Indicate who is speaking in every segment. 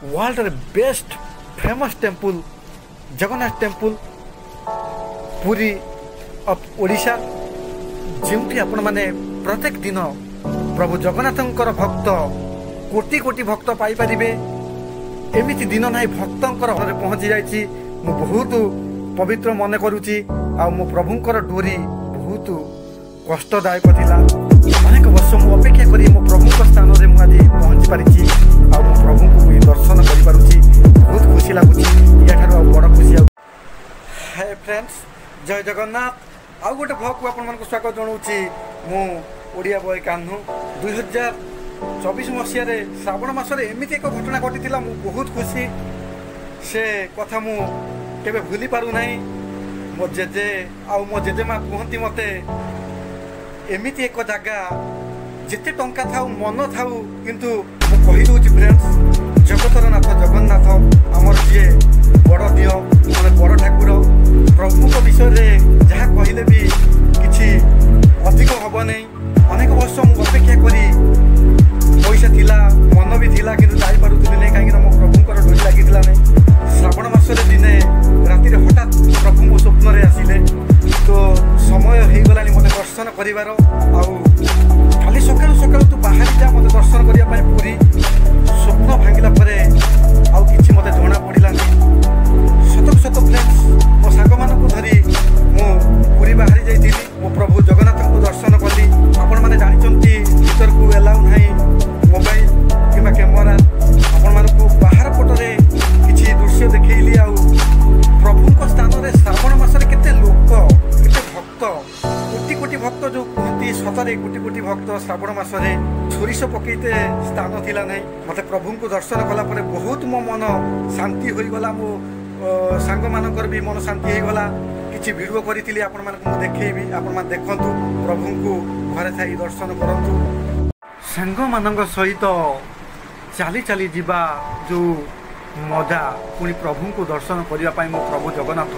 Speaker 1: World रे best famous temple Jagannath temple Puri of Odisha जोठी आपण माने प्रत्येक दिन प्रभु जगन्नाथंकर भक्त कोटि कोटि भक्त पाई परिबे एमिति दिन नाही भक्तंकर घरे पहुंची जाइछि। मु बहुत पवित्र मन करूची आ मो प्रभुंकर डोरी बहुत कष्टदायक थिला। अनेक वर्ष मु अपेक्षा करी मो प्रभुंक स्थान रे मु आज पहुंची पारिछि आ मो प्रभुंक दर्शन करि पारुछि। बहुत खुशी लागुछि। या ठारो बड़ खुशी। हाय फ्रेंड्स, जय जगन्नाथ। आउ गोटे ब्लॉग को आपण मानक स्वागत जणाऊँगी। मु ओडिया बॉय कान्हू 2024 मसीह श्रावण मसरे एमती एक घटना घटी मु बहुत खुशी। से कथा मु केबे भूली पारु नाही। मो जेजे आ मो जेजेमा कहती मते एमती एक जगह जिते टंका थाउ मन थाउ किंतु मु कहि दूची फ्रेंड्स, जगतर नाथ जगन्नाथ आमर जे बड़ दियो माने बड़ ठाकुर प्रभुक विषय जहाँ कहले भी किछि अधिक हब नहीं। अनेक वर्ष मु अपेक्षा करी पैसा थिला मन भी थिला किंतु जाई पारुथुली नहीं कहीं मो प्रभुंकर डोरी लागिथिला नहीं। श्रावण मासरे दिने राति हठात प्रभु मो स्वप्न आसिले तो समय हो गलानी मते दर्शन करिवार। आउ खाली सकाळु सकाळु तू बाहरी जा मते दर्शन करिया पई पूरी स्वप्न भांगिला परे आउ किछि मते जणा पड़िला नहीं। सतक सत फ्रेंड्स मो सांग मानकु धरी मु पूरी बाहरी जाइतिली। मो प्रभु जगन्नाथ को दर्शन कली। आपण माने जानिचंती भीतर को एलाउ नाही मोबाइल किबा कैमरा। आपण मानकु बाहर पटरे किछि दृश्य देखैली। आउ प्रभुक स्थान रे श्रावण मासरे केते लोक केते भक्त कोटि कोटि भक्त जो कहती सतरे कोटि कोटि भक्त श्रावण मासरे छोरिस पकईते स्थान थिला नहीं। मते प्रभु को दर्शन कला परे बहुत मो मन शांति होई गला। मो सांग मानकर भी मन शांति हो गला। किछि वीडियो करिथिली आपण मानक मु देखैबी। आपण मान देखंतु प्रभु को घरे थाई दर्शन करंतु। सांग मानक सहित चाली चाली जीवा जो मजा पुणी प्रभु को दर्शन करने मो प्रभु जगन्नाथ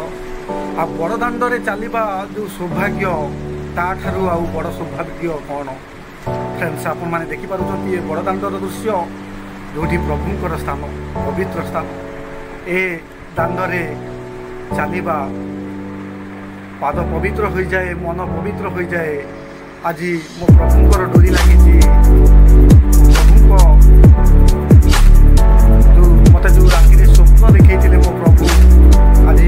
Speaker 1: आ बड़ दाण्डे चलवा जो सौभाग्य ताठारू आउ बड़ सौभाग्य कौन फ्रेंड्स। आपण मैंने देखिपुं ये बड़ दाण्डर दृश्य जो प्रभुंर स्थान पवित्र स्थान। ए दाण्डे चलवा पाद पवित्र हो जाए मन पवित्र हो जाए। आज मो प्रभुंर डोरी लगी मत जो राति स्वप्न देखते मो प्रभु आज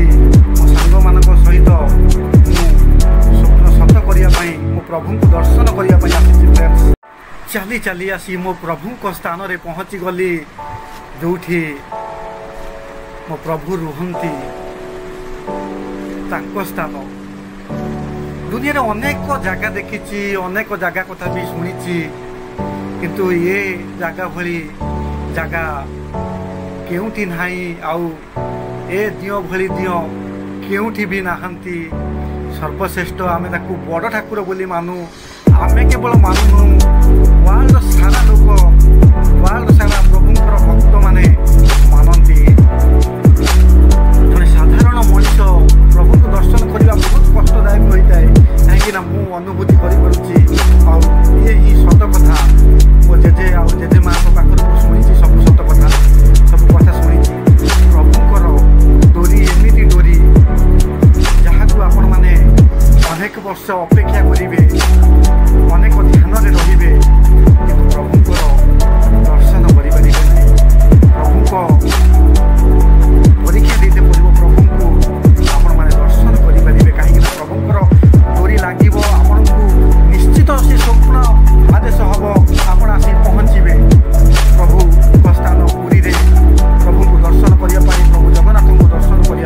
Speaker 1: मो सांग मान सहित स्वप्न सत करने मो प्रभु को दर्शन करने चली चली आसी मो प्रभु स्थान रे पहुँची गली जोठी मो प्रभु रुहंती तांको स्थान। दुनिया रे अनेक जगह देखी अनेक जगह कथा भी शुणी किंतु ये जगह भली जगह केउठी नाही। आउ ए दियो भली दियो केउठी भी नाहंती। सर्वश्रेष्ठ आमे ताकू बड़ ठाकुर बोली मानु। आमे केवल मानु वर्ल्ड सारा लोक वर्ल्ड सारा प्रभुंकर भक्त माने मानती। जने साधारण मनुष्य प्रभु को दर्शन करने बहुत कष्टदायक होता है कहीं मु अनुभूति करी। आउ ये ही सत कथा मो जेजे आउ जेजे माँ पाखर शुणी सब सत कथा सब कथा शुणी। प्रभुंकर डोरी एमती डोरी जहाँ को आपण माने अनेक वर्ष अपेक्षा करेंगे अनेक ध्यान रे रे प्रभुंकर दर्शन करें। प्रभुक परीक्षा देते पड़ो प्रभु को आपण माने दर्शन करेंगे कहीं प्रभुंकर डोरी लगे आपण को निश्चित से स्वप्न आदेश हम आपण आसी पहुँचे प्रभु स्थान पुरी रे प्रभु को दर्शन करने प्रभु जगन्नाथ को दर्शन करने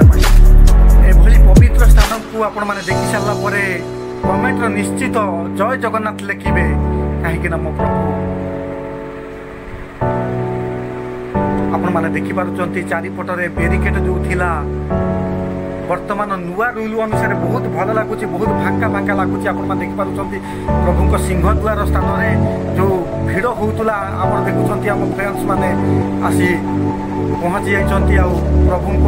Speaker 1: एभली पवित्र स्थान को आपण माने देखि सारा परे कमेंट निश्चित जय जगन्नाथ लिखिबे कहीं मो प्रभु आपण माने देखि पारुचंती चारिपटरे बेरिकेड जो थिला वर्तमान नुआ रूल अनुसार बहुत भल लगुच बहुत फांका फांका लगुच। आपण माने देखि पारुचंती प्रभुंक सिंहद्वार स्थान में जो भिड़ होउतला आपण देखुचंती आम फ्रेंड्स माने आसी पहुँची जाइचंती। आ प्रभुंक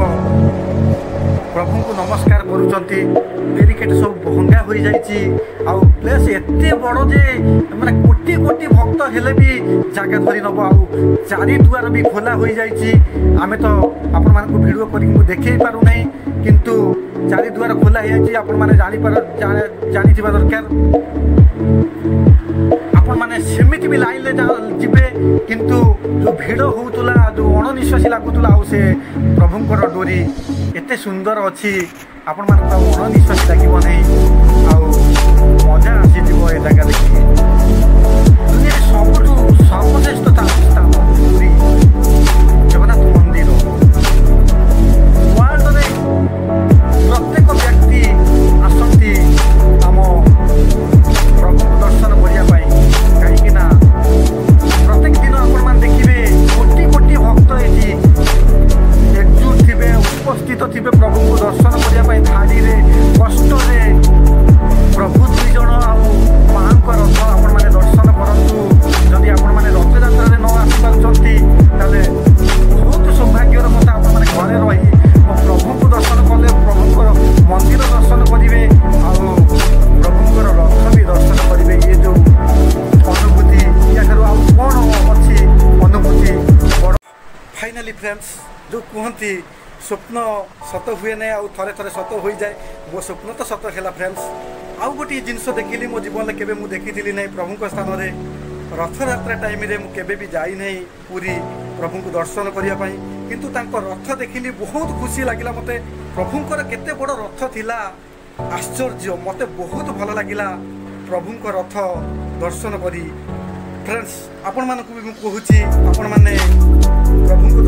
Speaker 1: ପ୍ରଭୁଙ୍କୁ ନମସ୍କାର କରୁଛନ୍ତି। ବ୍ୟାରିକେଡ୍ ସବୁ ଭଙ୍ଗା ହୋଇଯାଇଛି। ଆଉ ପ୍ଲେସ୍ ଏତେ ବଡ଼ ଯେ ମାନେ କୋଟି କୋଟି ଭକ୍ତ ହେଲେ ବି ଜାଗା ଧରି ନେବ। ଆଉ ଚାରି ଦୁଆର ବି ଖୋଲା ହୋଇଯାଇଛି। ଆମେ ତ ଆପଣମାନଙ୍କୁ ଭିଡ଼ିଓ କରିକି ମୁଁ ଦେଖେଇ ପାରୁନାହିଁ, କିନ୍ତୁ ଚାରି ଦୁଆର ଖୋଲା ହେଇଯାଇଛି। ଆପଣମାନେ ଜାଣିଥିବା ଦରକାର। ଆପଣମାନେ ସେମିତି ବି ଲାଇନ୍ରେ ଯିବେ, କିନ୍ତୁ ଯେଉଁ ଭିଡ଼ ହେଉଥିଲା, ଯେଉଁ ଅଣନିଶ୍ୱାସୀ ଲାଗୁଥିଲା, ଆଉ ସେ ପ୍ରଭୁଙ୍କର ଡୋରି ଏତେ ସୁନ୍ଦର ଅଛି, ଆପଣମାନଙ୍କୁ ଆଉ ଅଣନିଶ୍ୱାସୀ ଲାଗିବ ନାହିଁ। ଆଉ ମଜା ଆସିଯିବ ଏ ଜାଗା ଦେଖିକି। ଦୁନିଆରେ ସବୁଠୁ ସର୍ବଶ୍ରେଷ୍ଠ ସ୍ଥାନ ପୁରୀ ଜଗନ୍ନାଥ ମନ୍ଦିର। ୱାର୍ଲଡରେ ପ୍ରତ୍ୟେକ ବ୍ୟକ୍ତି ଆସନ୍ତି ଆମ ପ୍ରଭୁଙ୍କୁ ଦର୍ଶନ କରିବା ପାଇଁ, କାହିଁକିନା ପ୍ରତ୍ୟେକ ଦିନ ଆପଣମାନେ ଦେଖିବେ କୋଟି କୋଟି ଭକ୍ତ ଏଠି ଏକଜୁଟ ଥିବେ, ଉପସ୍ଥିତ ଥିବେ ପ୍ରଭୁଙ୍କୁ ଦର୍ଶନ କରିବା ପାଇଁ। ଧାଡ଼ିରେ କଷ୍ଟରେ ପ୍ରଭୁ ଦୁଇ ଜଣ ଆଉ ମାଆଙ୍କ ରଥ ଆପଣମାନେ ଦର୍ଶନ କରନ୍ତୁ। ଯଦି ଆପଣମାନେ ରଥଯାତ୍ରାରେ ନ ଆସିପାରୁଛନ୍ତି, ତାହେଲେ ବହୁତ ସୌଭାଗ୍ୟର କଥା। ଆପଣମାନେ ଘରେ ରହି ପ୍ରଭୁଙ୍କୁ ଦର୍ଶନ କଲେ ପ୍ରଭୁଙ୍କର ମନ୍ଦିର ଦର୍ଶନ କରିବେ, ଆଉ ପ୍ରଭୁଙ୍କର ରଥ ବି ଦର୍ଶନ କରିବେ। ଇଏ ଯେଉଁ ଅନୁଭୂତି, ୟାଠାରୁ ଆଉ କ'ଣ ଅଛି ଅନୁଭୂତି ବଡ଼। ଫାଇନାଲି ଫ୍ରେଣ୍ଡସ୍, ଯେଉଁ କୁହନ୍ତି ସ୍ୱପ୍ନ ସତ ହୁଏ ନାହିଁ, ଆଉ ଥରେ ଥରେ ସତ ହୋଇଯାଏ। ମୋ ସ୍ୱପ୍ନ ତ ସତ ହେଲା ଫ୍ରେଣ୍ଡସ୍। ଆଉ ଗୋଟିଏ ଜିନିଷ ଦେଖିଲି ମୋ ଜୀବନରେ କେବେ ମୁଁ ଦେଖିଥିଲି ନାହିଁ ପ୍ରଭୁଙ୍କ ସ୍ଥାନରେ। ରଥଯାତ୍ରା ଟାଇମ୍ରେ ମୁଁ କେବେ ବି ଯାଇନାହିଁ ପୁରୀ ପ୍ରଭୁଙ୍କୁ ଦର୍ଶନ କରିବା ପାଇଁ, କିନ୍ତୁ ତାଙ୍କ ରଥ ଦେଖିଲି, ବହୁତ ଖୁସି ଲାଗିଲା ମୋତେ। ପ୍ରଭୁଙ୍କର କେତେ ବଡ଼ ରଥ ଥିଲା, ଆଶ୍ଚର୍ଯ୍ୟ। ମୋତେ ବହୁତ ଭଲ ଲାଗିଲା ପ୍ରଭୁଙ୍କ ରଥ ଦର୍ଶନ କରି। ଫ୍ରେଣ୍ଡସ୍, ଆପଣମାନଙ୍କୁ ବି ମୁଁ କହୁଛି, ଆପଣମାନେ ପ୍ରଭୁଙ୍କୁ